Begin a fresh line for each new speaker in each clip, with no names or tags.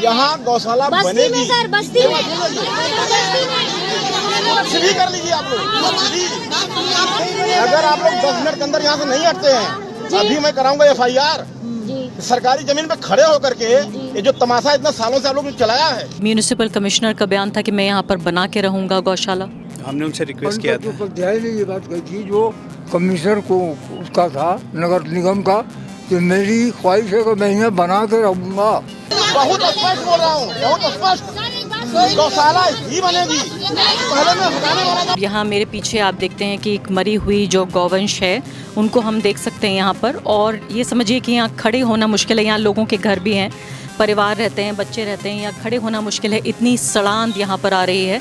यहाँ गौशाला बनेगी।
बस्ती में
फ्री कर लीजिए आप लोग फ्री। अगर आप लोग 10 मिनट के अंदर यहाँ से नहीं हटते हैं, अभी मैं कराऊंगा FIR। सरकारी जमीन पे खड़े होकर के ये जो तमाशा इतना सालों से आप लोग ने चलाया है।
म्यूनिसिपल कमिश्नर का बयान था कि मैं यहाँ पर बना के रहूंगा गौशाला।
हमने उनसे रिक्वेस्ट किया था।
उपाध्याय ने ये बात कही थी जो कमिश्नर को उसका था नगर निगम का, कि मेरी ख्वाहिश है कि मैं यहाँ बना के रहूंगा।
बहुत स्पष्ट बोल रहा हूँ, बहुत स्पष्ट। गौशाला ही बनेगी, पहले मैं हटाने वाला था।
यहाँ मेरे पीछे आप देखते हैं कि एक मरी हुई जो गौवंश है उनको हम देख सकते हैं यहाँ पर। और ये समझिए कि यहाँ खड़े होना मुश्किल है। यहाँ लोगों के घर भी हैं, परिवार रहते हैं, बच्चे रहते हैं। यहाँ खड़े होना मुश्किल है, इतनी सड़ांध यहाँ पर आ रही है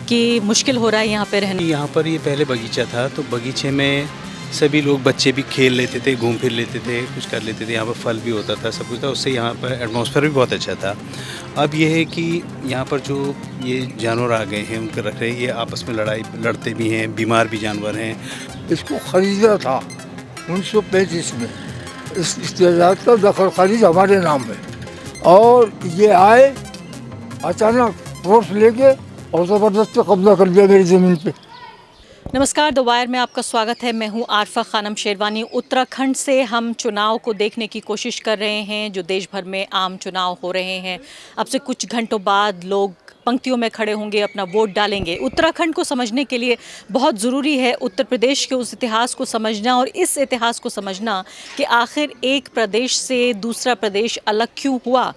कि मुश्किल हो रहा है यहाँ पे रहना।
यहाँ पर ये पहले बगीचा था, तो बगीचे में सभी लोग बच्चे भी खेल लेते थे, घूम फिर लेते थे, कुछ कर लेते थे। यहाँ पर फल भी होता था, सब कुछ था, उससे यहाँ पर एटमॉस्फेयर भी बहुत अच्छा था। अब ये है कि यहाँ पर जो ये जानवर आ गए हैं उनको रख रहे हैं, ये आपस में लड़ते भी हैं, बीमार भी जानवर हैं।
इसको खरीदा था 1935 में। इस जायदाद का दखल खरीद हमारे नाम है, और ये आए अचानक फोर्स लेके और ज़बरदस्ती कब्जा कर दिया मेरी ज़मीन पे।
नमस्कार, द वायर में आपका स्वागत है। मैं हूं आरफा खानम शेरवानी। उत्तराखंड से हम चुनाव को देखने की कोशिश कर रहे हैं, जो देश भर में आम चुनाव हो रहे हैं। अब से कुछ घंटों बाद लोग पंक्तियों में खड़े होंगे, अपना वोट डालेंगे। उत्तराखंड को समझने के लिए बहुत ज़रूरी है उत्तर प्रदेश के उस इतिहास को समझना, और इस इतिहास को समझना कि आखिर एक प्रदेश से दूसरा प्रदेश अलग क्यों हुआ।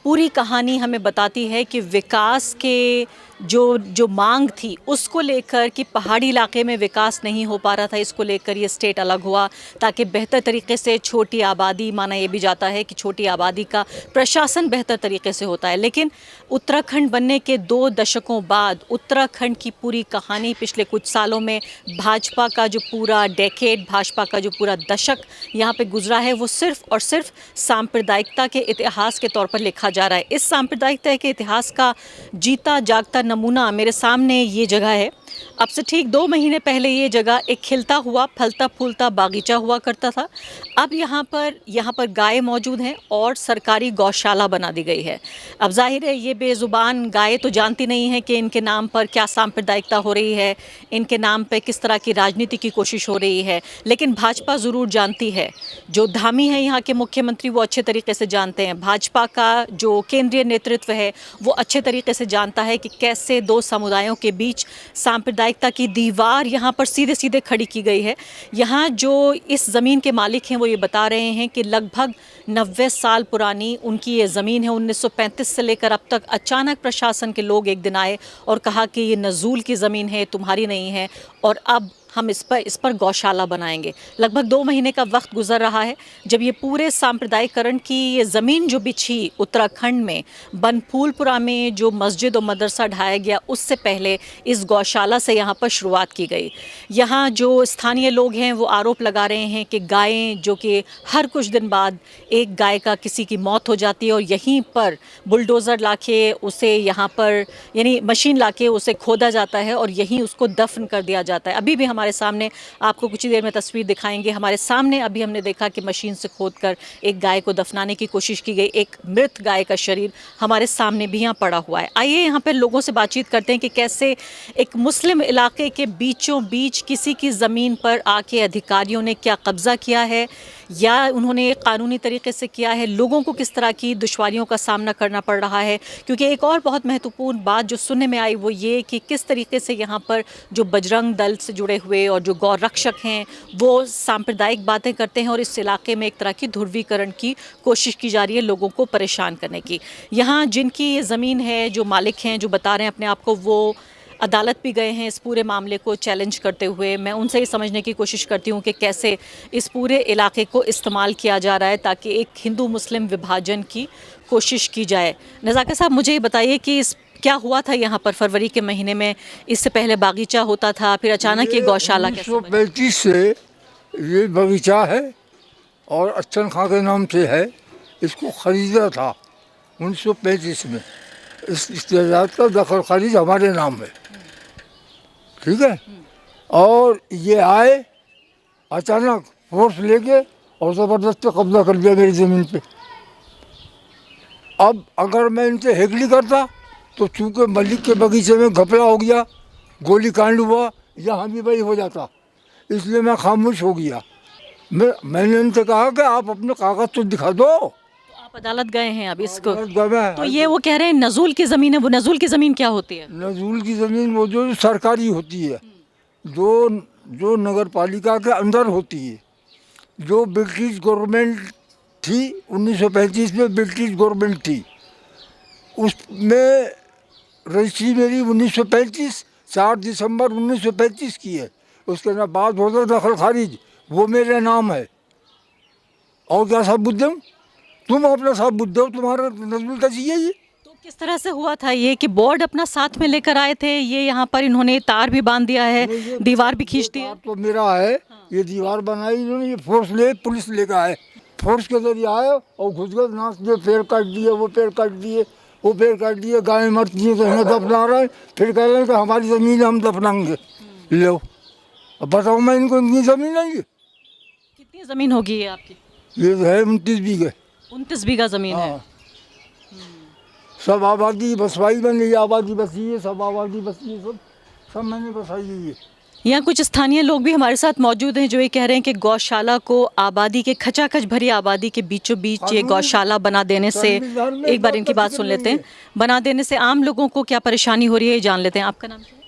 पूरी कहानी हमें बताती है कि विकास के जो मांग थी उसको लेकर कि पहाड़ी इलाके में विकास नहीं हो पा रहा था, इसको लेकर ये स्टेट अलग हुआ ताकि बेहतर तरीके से छोटी आबादी, माना ये भी जाता है कि छोटी आबादी का प्रशासन बेहतर तरीके से होता है। लेकिन उत्तराखंड बनने के 2 दशकों बाद उत्तराखंड की पूरी कहानी पिछले कुछ सालों में भाजपा का जो पूरा डेकेड, भाजपा का जो पूरा दशक यहाँ पे गुजरा है, वो सिर्फ और सिर्फ सांप्रदायिकता के इतिहास के तौर पर लिखा जा रहा है। इस सांप्रदायिकता के इतिहास का जीता जागता नमूना मेरे सामने ये जगह है। अब से ठीक 2 महीने पहले ये जगह एक खिलता हुआ, फलता फूलता बागीचा हुआ करता था। अब यहाँ पर गाय मौजूद हैं और सरकारी गौशाला बना दी गई है। अब जाहिर है ये बेज़ुबान गाय तो जानती नहीं है कि इनके नाम पर क्या सांप्रदायिकता हो रही है, इनके नाम पर किस तरह की राजनीति की कोशिश हो रही है। लेकिन भाजपा ज़रूर जानती है, जो धामी है यहाँ के मुख्यमंत्री वो अच्छे तरीके से जानते हैं, भाजपा का जो केंद्रीय नेतृत्व है वो अच्छे तरीके से जानता है कि कैसे 2 समुदायों के बीच सांप्रदायिकता की दीवार यहाँ पर सीधे सीधे खड़ी की गई है। यहाँ जो इस ज़मीन के मालिक हैं वो ये बता रहे हैं कि लगभग 90 साल पुरानी उनकी ये ज़मीन है। 1935 से लेकर अब तक अचानक प्रशासन के लोग एक दिन आए और कहा कि ये नज़ूल की ज़मीन है, तुम्हारी नहीं है, और अब हम इस पर गौशाला बनाएंगे। लगभग 2 महीने का वक्त गुजर रहा है जब ये पूरे सांप्रदायिकरण की ये ज़मीन जो बिछी उत्तराखंड में, बनफूलपुरा में जो मस्जिद और मदरसा ढाया गया, उससे पहले इस गौशाला से यहाँ पर शुरुआत की गई। यहाँ जो स्थानीय लोग हैं वो आरोप लगा रहे हैं कि गायें, जो कि हर कुछ दिन बाद एक गाय का किसी की मौत हो जाती है और यहीं पर बुलडोज़र लाके उसे यहाँ पर, यानी मशीन लाके उसे खोदा जाता है और यहीं उसको दफन कर दिया जाता है। अभी भी हमारे सामने, आपको कुछ ही देर में तस्वीर दिखाएंगे, हमारे सामने अभी हमने देखा कि मशीन से खोदकर एक गाय को दफनाने की कोशिश की गई। एक मृत गाय का शरीर हमारे सामने भी यहाँ पड़ा हुआ है। आइए यहाँ पर लोगों से बातचीत करते हैं कि कैसे एक मुस्लिम इलाके के बीचों बीच किसी की ज़मीन पर आके अधिकारियों ने क्या कब्ज़ा किया है या उन्होंने कानूनी तरीके से किया है, लोगों को किस तरह की दुश्वारियों का सामना करना पड़ रहा है। क्योंकि एक और बहुत महत्वपूर्ण बात जो सुनने में आई वो ये कि किस तरीके से यहाँ पर जो बजरंग दल से जुड़े हुए और जो गौ रक्षक हैं वो सांप्रदायिक बातें करते हैं और इस इलाके में एक तरह की ध्रुवीकरण की कोशिश की जा रही है लोगों को परेशान करने की। यहाँ जिनकी ये ज़मीन है, जो मालिक हैं, जो बता रहे हैं अपने आप को, वो अदालत भी गए हैं इस पूरे मामले को चैलेंज करते हुए। मैं उनसे ही समझने की कोशिश करती हूँ कि कैसे इस पूरे इलाके को इस्तेमाल किया जा रहा है ताकि एक हिंदू मुस्लिम विभाजन की कोशिश की जाए। नज़ाकत साहब, मुझे ये बताइए कि क्या हुआ था यहाँ पर फरवरी के महीने में? इससे पहले बागीचा होता था, फिर अचानक ये गौशाला।
1935 से ये बगीचा है और अच्छन खां के नाम से है। इसको ख़रीदा था 1935 में। इस जायदाद का दखल खरीद हमारे नाम है, ठीक है। और ये आए अचानक फोर्स लेके और ज़बरदस्ती कब्जा कर दिया मेरी ज़मीन पे। अब अगर मैं इनसे हेगली करता तो चूँकि मलिक के बगीचे में घपला हो गया, गोली कांड हुआ, यहाँ भी वही हो जाता, इसलिए मैं खामोश हो गया। मैंने उनसे कहा कि आप अपने कागज तो दिखा दो।
तो आप अदालत गए हैं अब इसको,
गए
तो ये वो कह रहे हैं नजूल की ज़मीन है। वो नजूल की ज़मीन क्या होती है?
नजूल की ज़मीन वो जो सरकारी होती है, जो नगर पालिका के अंदर होती है, जो ब्रिटिश गवर्नमेंट थी 1935 में, ब्रिटिश गवर्नमेंट थी, उसमें रजिस्ट्री मेरी 1935 4 दिसंबर 1935 की है। उसके बाद हो गया दखल खारिज, वो मेरे नाम है। और क्या सबूत दूँ? तुम अपना सबूत दो, तुम्हारा नजूल का चाहिए ये।
तो किस तरह से हुआ था ये कि बोर्ड अपना साथ में लेकर आए थे? ये यहाँ पर इन्होंने तार भी बांध दिया है, दीवार भी खींच दी है।
तो मेरा है, ये दीवार बनाई इन्होंने, ये पुलिस लेकर आए, फोर्स के जरिए आए और घुस गए, नाच दिए, पेड़ काट दिए, वो पेड़ काट दिए, वो पेड़ काट दिए, गाय मरती है तो इन्हें दफना रहे, फिर कह रहे हैं कि हमारी ज़मीन हम दफनाएंगे। लो अब बताओ, मैं इनको इतनी ज़मीन नहीं है।
कितनी ज़मीन होगी ये आपकी?
ये है 29 बीघे।
29 बीघा ज़मीन है।
हाँ। सब आबादी बसवाई मैंने, ये आबादी बसी है, सब आबादी बसी है, सब मैंने बसाई है।
यहाँ कुछ स्थानीय लोग भी हमारे साथ मौजूद हैं जो ये कह रहे हैं कि गौशाला को आबादी के खचाखच भरी आबादी के बीचों बीच ये गौशाला बना देने से, एक बार इनकी बात सुन लेते हैं, बना देने से आम लोगों को क्या परेशानी हो रही है ये जान लेते हैं। आपका नाम क्या है?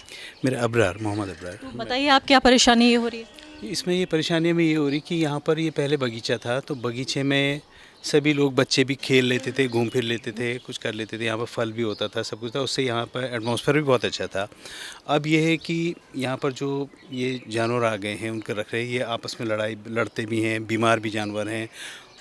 मेरा अबरार, मोहम्मद अबरार।
तो बताइए आप, क्या परेशानी ये हो रही है?
इसमें ये परेशानी में ये हो रही कि यहाँ पर ये पहले बगीचा था, तो बगीचे में सभी लोग, बच्चे भी खेल लेते थे, घूम फिर लेते थे, कुछ कर लेते थे। यहाँ पर फल भी होता था, सब कुछ था, उससे यहाँ पर एटमॉस्फेयर भी बहुत अच्छा था। अब ये है कि यहाँ पर जो ये जानवर आ गए हैं, उनके रख रहे हैं, ये आपस में लड़ते भी हैं, बीमार भी जानवर हैं,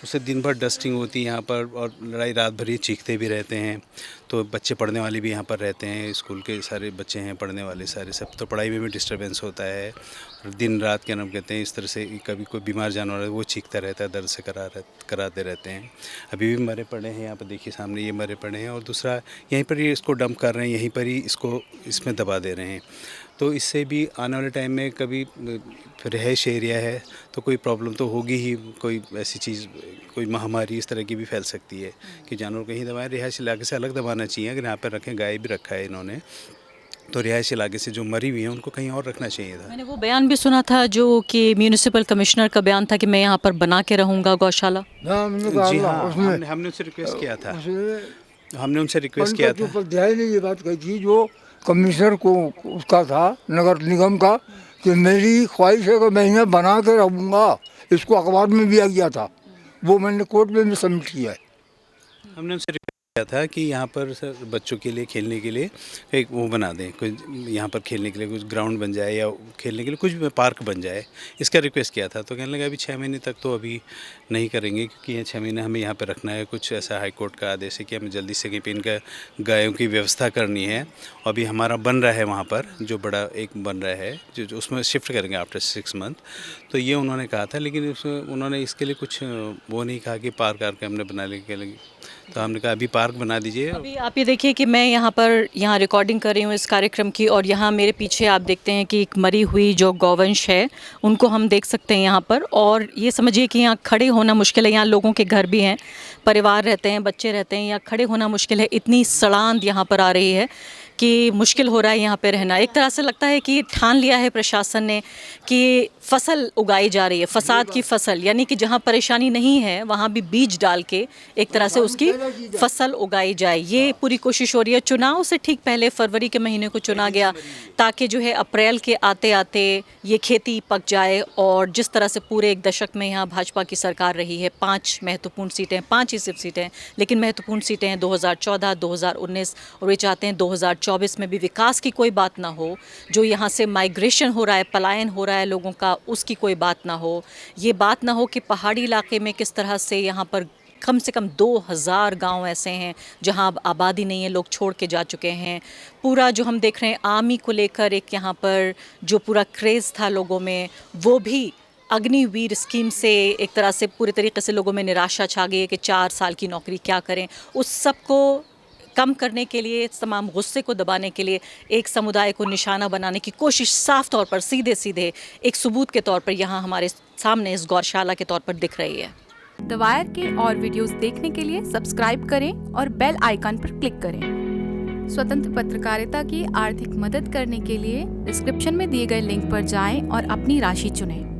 उससे दिन भर डस्टिंग होती है यहाँ पर, और लड़ाई रात भर ये चीखते भी रहते हैं। तो बच्चे पढ़ने वाले भी यहाँ पर रहते हैं, स्कूल के सारे बच्चे हैं पढ़ने वाले सारे, सब, तो पढ़ाई में भी डिस्टर्बेंस होता है। और दिन रात क्या नाम कहते हैं, इस तरह से कभी कोई बीमार जानवर है वो चीखता रहता है, दर्द से कराते रहते हैं। अभी भी मरे पड़े हैं यहाँ पर, देखिए सामने ये मरे पड़े हैं। और दूसरा, यहीं पर ही इसको डंप कर रहे हैं, यहीं पर ही इसको इसमें दबा दे रहे हैं। तो इससे भी आने वाले टाइम में कभी रिहाइश एरिया है तो कोई प्रॉब्लम तो होगी ही, कोई ऐसी चीज़, कोई महामारी इस तरह की भी फैल सकती है कि जानवर कहीं दबाएं। रिहाइश इलाके से अलग दबाना चाहिए। अगर यहाँ पर रखें, गाय भी रखा है इन्होंने, तो रिहाइश इलाके से जो मरी हुई है उनको कहीं और रखना चाहिए था।
मैंने वो बयान भी सुना था जो कि म्यूनिसिपल कमिश्नर का बयान था कि मैं यहाँ पर बना के रहूँगा गौशाला।
जी हाँ, हमने उनसे रिक्वेस्ट किया था,
ध्यान ने ये बात कही थी, जो कमिश्नर को उसका था, नगर निगम का, कि मेरी ख्वाहिश है कि मैं इन्हें बना के रहूँगा। इसको अखबार में भी आ गया था, वो मैंने कोर्ट में भी सबमिट किया है।
हमने उनसे रिक्वेस्ट किया था कि यहाँ पर सर बच्चों के लिए खेलने के लिए एक वो बना दें, कोई यहाँ पर खेलने के लिए कुछ ग्राउंड बन जाए, या खेलने के लिए कुछ भी पार्क बन जाए, इसका रिक्वेस्ट किया था। तो कहने लगा अभी 6 महीने तक तो अभी नहीं करेंगे, क्योंकि ये 6 महीने हमें यहाँ पर रखना है। कुछ ऐसा हाई कोर्ट का आदेश है कि हमें जल्दी से कहीं पर इनका गायों की व्यवस्था करनी है। अभी हमारा बन रहा है वहाँ पर, जो बड़ा एक बन रहा है, जो उसमें शिफ्ट करेंगे आफ्टर 6 मंथ। तो ये उन्होंने कहा था, लेकिन उन्होंने इसके लिए कुछ वो नहीं कहा कि पार्क आर्क हमने बना लेंगे। तो हमने कहा अभी पार्क बना दीजिए।
अभी आप ये देखिए कि मैं यहाँ रिकॉर्डिंग कर रही हूँ इस कार्यक्रम की, और यहाँ मेरे पीछे आप देखते हैं कि एक मरी हुई जो गौवंश है उनको हम देख सकते हैं यहाँ पर। और ये समझिए कि यहाँ खड़े होना मुश्किल है, यहाँ लोगों के घर भी हैं, परिवार रहते हैं, बच्चे रहते हैं, यहाँ खड़े होना मुश्किल है। इतनी सड़ांध यहाँ पर आ रही है कि मुश्किल हो रहा है यहाँ पे रहना। एक तरह से लगता है कि ठान लिया है प्रशासन ने कि फसल उगाई जा रही है, फसाद की फसल, यानी कि जहाँ परेशानी नहीं है वहाँ भी बीज डाल के एक तरह से उसकी फसल उगाई जाए, ये पूरी कोशिश हो रही है। चुनाव से ठीक पहले फरवरी के महीने को चुना गया ताकि जो है अप्रैल के आते आते ये खेती पक जाए। और जिस तरह से पूरे एक दशक में यहाँ भाजपा की सरकार रही है, 5 महत्वपूर्ण सीटें, 5 ही सिर्फ सीटें, लेकिन महत्वपूर्ण सीटें हैं 2014, 2019, और वे चाहते हैं 2024 में भी विकास की कोई बात ना हो। जो यहाँ से माइग्रेशन हो रहा है, पलायन हो रहा है लोगों का, उसकी कोई बात ना हो। ये बात ना हो कि पहाड़ी इलाके में किस तरह से यहाँ पर कम से कम 2000 गांव ऐसे हैं जहां अब आबादी नहीं है, लोग छोड़ के जा चुके हैं। पूरा जो हम देख रहे हैं आर्मी को लेकर एक यहाँ पर जो पूरा क्रेज़ था लोगों में, वो भी अग्निवीर स्कीम से एक तरह से पूरे तरीके से लोगों में निराशा छा गई है कि 4 साल की नौकरी क्या करें। उस सब को कम करने के लिए, तमाम गुस्से को दबाने के लिए, एक समुदाय को निशाना बनाने की कोशिश साफ तौर पर, सीधे सीधे एक सबूत के तौर पर यहाँ हमारे सामने इस गौशाला के तौर पर दिख रही है।
द वायर के और वीडियोस देखने के लिए सब्सक्राइब करें और बेल आइकन पर क्लिक करें। स्वतंत्र पत्रकारिता की आर्थिक मदद करने के लिए डिस्क्रिप्शन में दिए गए लिंक पर जाएं और अपनी राशि चुनें।